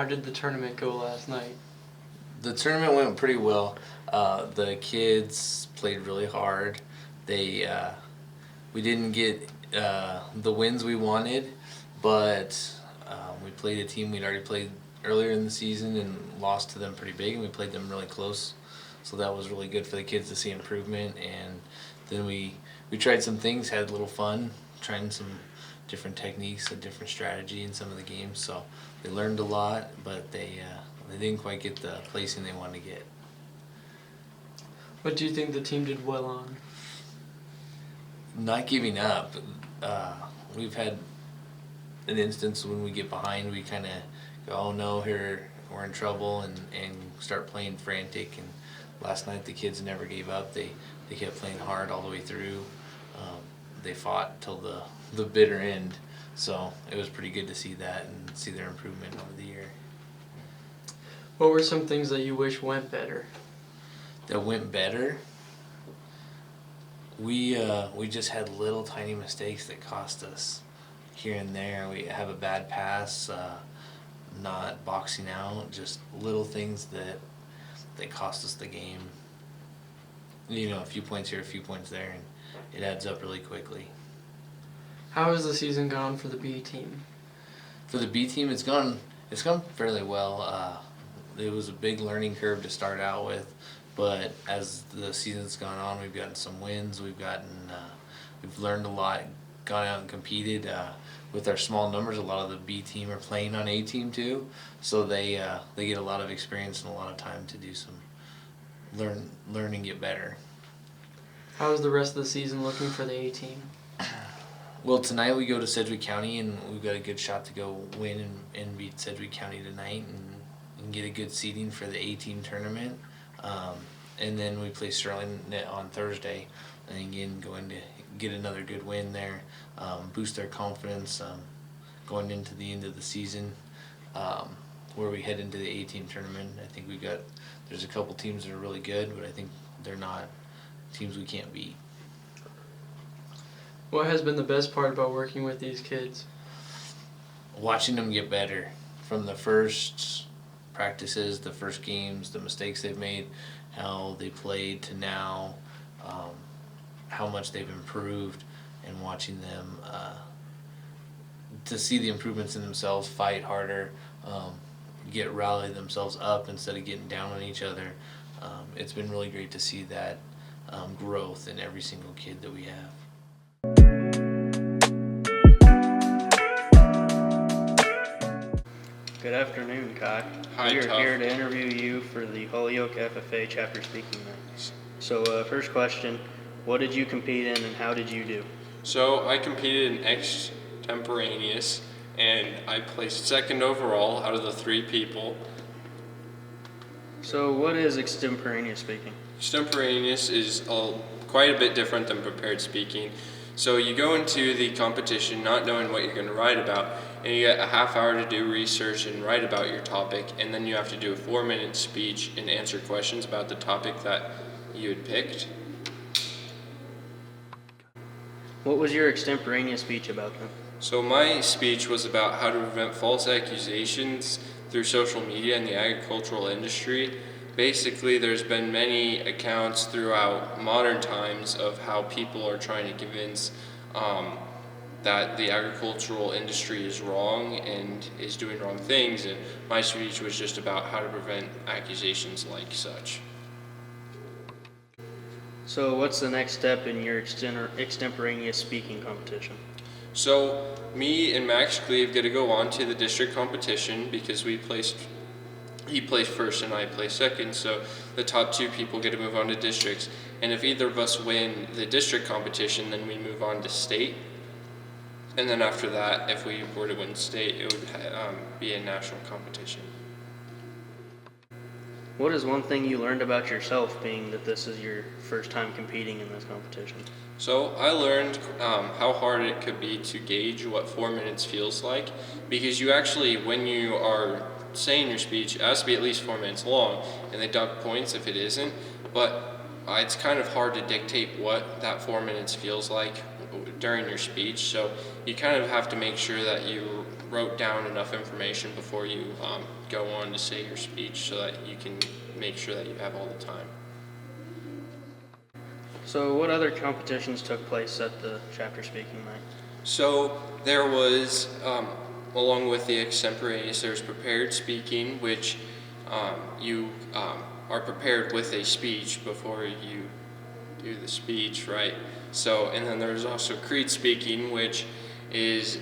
How did the tournament go last night? The tournament went pretty well. The kids played really hard. We didn't get the wins we wanted, but we played a team we'd already played earlier in the season and lost to them pretty big, and we played them really close. So that was really good for the kids to see improvement. And then we tried some things, had a little fun, trying some different techniques, a different strategy in some of the games. So they learned a lot, but they didn't quite get the placing they wanted to get. What do you think the team did well on? Not giving up. We've had an instance when we get behind, we kind of go, oh no, here we're in trouble, and start playing frantic. And last night the kids never gave up. They kept playing hard all the way through. They fought till the bitter end. So it was pretty good to see that and see their improvement over the year. What were some things that you wish went better? That went better? We just had little tiny mistakes that cost us here and there. We have a bad pass, not boxing out, just little things that cost us the game. You know, a few points here, a few points there, and it adds up really quickly. How has the season gone for the B team? For the B team, it's gone fairly well. It was a big learning curve to start out with, but as the season's gone on, we've gotten some wins. We've learned a lot, gone out and competed. With our small numbers, a lot of the B team are playing on A team too, so they get a lot of experience and a lot of time to do some learn and get better. How is the rest of the season looking for the A team? Well, tonight we go to Sedgwick County, and we've got a good shot to go win and beat Sedgwick County tonight and get a good seeding for the A team tournament. And then we play Sterling on Thursday, and again going to get another good win there, boost our confidence going into the end of the season, where we head into the A team tournament. I think there's a couple teams that are really good, but I think they're not teams we can't beat. What has been the best part about working with these kids? Watching them get better from the first practices, the first games, the mistakes they've made, how they played to now, how much they've improved, and watching them to see the improvements in themselves, fight harder, rally themselves up instead of getting down on each other. It's been really great to see that growth in every single kid that we have. Good afternoon, Kai. Hi, we are Tuff. here to interview you for the Holyoke FFA Chapter Speaking night. So, first question, what did you compete in and how did you do? So I competed in extemporaneous, and I placed second overall out of the 3 people. So what is extemporaneous speaking? Extemporaneous is quite a bit different than prepared speaking. So you go into the competition not knowing what you're going to write about, and you get a half hour to do research and write about your topic, and then you have to do a 4-minute speech and answer questions about the topic that you had picked. What was your extemporaneous speech about then? So my speech was about how to prevent false accusations through social media in the agricultural industry. Basically, there's been many accounts throughout modern times of how people are trying to convince that the agricultural industry is wrong and is doing wrong things, and my speech was just about how to prevent accusations like such. So what's the next step in your extemporaneous speaking competition? So me and Max Cleve get to go on to the district competition because he placed first and I placed second, so the top 2 people get to move on to districts. And if either of us win the district competition, then we move on to state. And then after that, if we were to win state, it would be a national competition. What is one thing you learned about yourself, being that this is your first time competing in this competition? So I learned how hard it could be to gauge what 4 minutes feels like, because you actually, when you are saying your speech, it has to be at least 4 minutes long, and they dock points if it isn't, but it's kind of hard to dictate what that 4 minutes feels like during your speech, so you kind of have to make sure that you wrote down enough information before you go on to say your speech so that you can make sure that you have all the time. So what other competitions took place at the chapter speaking night? So there was, along with the extemporaneous, there's prepared speaking, which you are prepared with a speech before you do the speech, right? So, and then there's also creed speaking, which is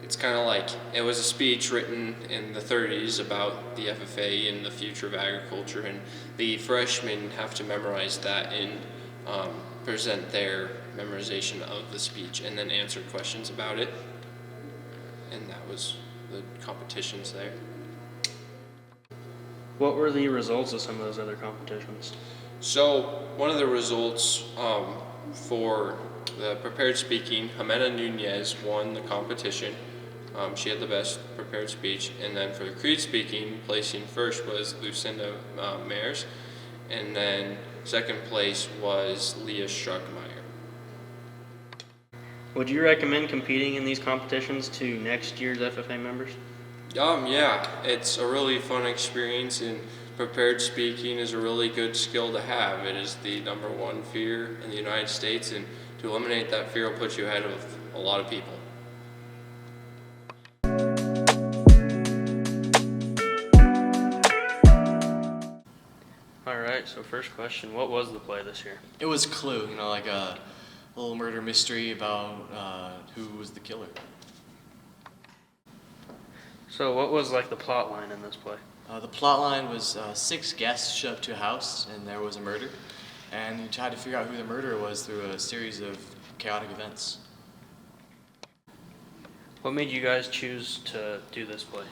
it's kind of like, it was a speech written in the 30s about the FFA and the future of agriculture, and the freshmen have to memorize that and present their memorization of the speech and then answer questions about it. And that was the competitions there. What were the results of some of those other competitions? So one of the results for the prepared speaking, Jimena Nunez won the competition. She had the best prepared speech. And then for the creed speaking, placing first was Lucinda Mayers. And then second place was Leah Struckmeyer. Would you recommend competing in these competitions to next year's FFA members? Yeah, it's a really fun experience, and prepared speaking is a really good skill to have. It is the #1 fear in the United States, and to eliminate that fear will put you ahead of a lot of people. All right, so first question, what was the play this year? It was Clue, like a little murder mystery about who was the killer. So what was like the plot line in this play? The plot line was 6 guests show up to a house and there was a murder, and you tried to figure out who the murderer was through a series of chaotic events. What made you guys choose to do this play?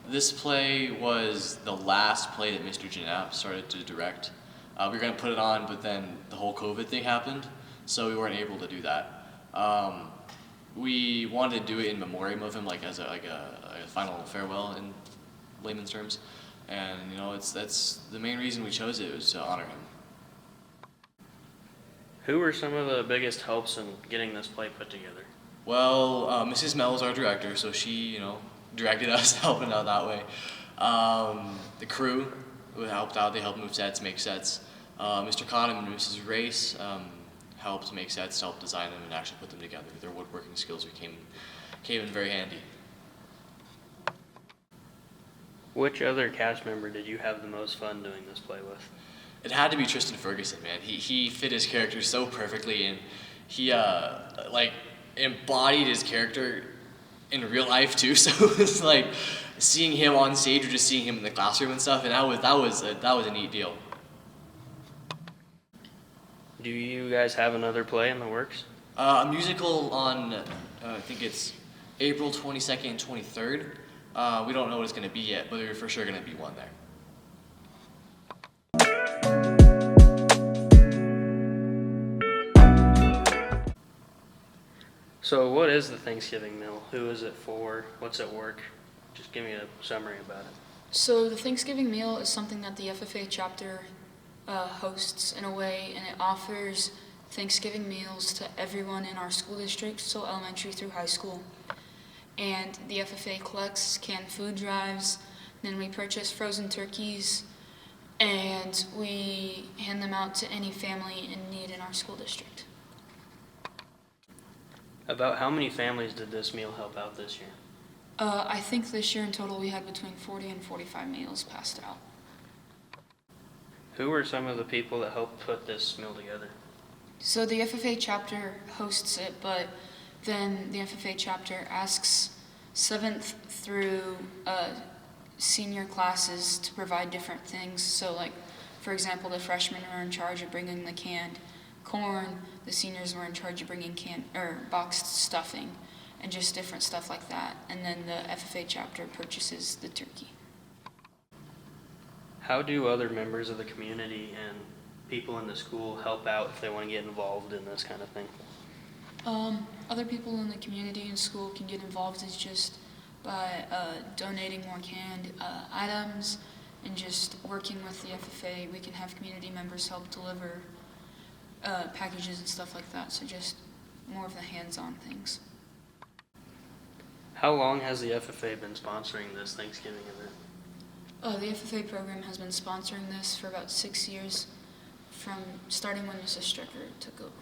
This play was the last play that Mr. Janap started to direct. We were going to put it on, but then the whole COVID thing happened, so we weren't able to do that. We wanted to do it in memoriam of him, like as a final farewell in layman's terms, and that's the main reason we chose it, was to honor him. Who were some of the biggest helps in getting this play put together? Well, Mrs. Mel is our director, so she, directed us, helping out that way. The crew who helped out, they helped move sets, make sets. Mr. Cottom and Mrs. Race helped make sets, helped design them, and actually put them together. Their woodworking skills came in very handy. Which other cast member did you have the most fun doing this play with? It had to be Tristan Ferguson, man. He fit his character so perfectly, and he embodied his character in real life too. So it was like seeing him on stage or just seeing him in the classroom and stuff, and that was a neat deal. Do you guys have another play in the works? A musical on I think it's April 22nd and 23rd. We don't know what it's going to be yet, but there's for sure going to be one there. So what is the Thanksgiving meal? Who is it for? What's at work? Just give me a summary about it. So the Thanksgiving meal is something that the FFA chapter hosts in a way, and it offers Thanksgiving meals to everyone in our school district, so elementary through high school. And the FFA collects canned food drives, then we purchase frozen turkeys, and we hand them out to any family in need in our school district. About how many families did this meal help out this year? I think this year in total we had between 40 and 45 meals passed out. Who were some of the people that helped put this meal together? So the FFA chapter hosts it, but then the FFA chapter asks 7th through senior classes to provide different things. So like, for example, the freshmen were in charge of bringing the canned corn, the seniors were in charge of bringing boxed stuffing, and just different stuff like that. And then the FFA chapter purchases the turkey. How do other members of the community and people in the school help out if they want to get involved in this kind of thing? Other people in the community and school can get involved is just by donating more canned items and just working with the FFA. We can have community members help deliver packages and stuff like that, so just more of the hands-on things. How long has the FFA been sponsoring this Thanksgiving event? The FFA program has been sponsoring this for about 6 years, from starting when Mrs. Stricker took over.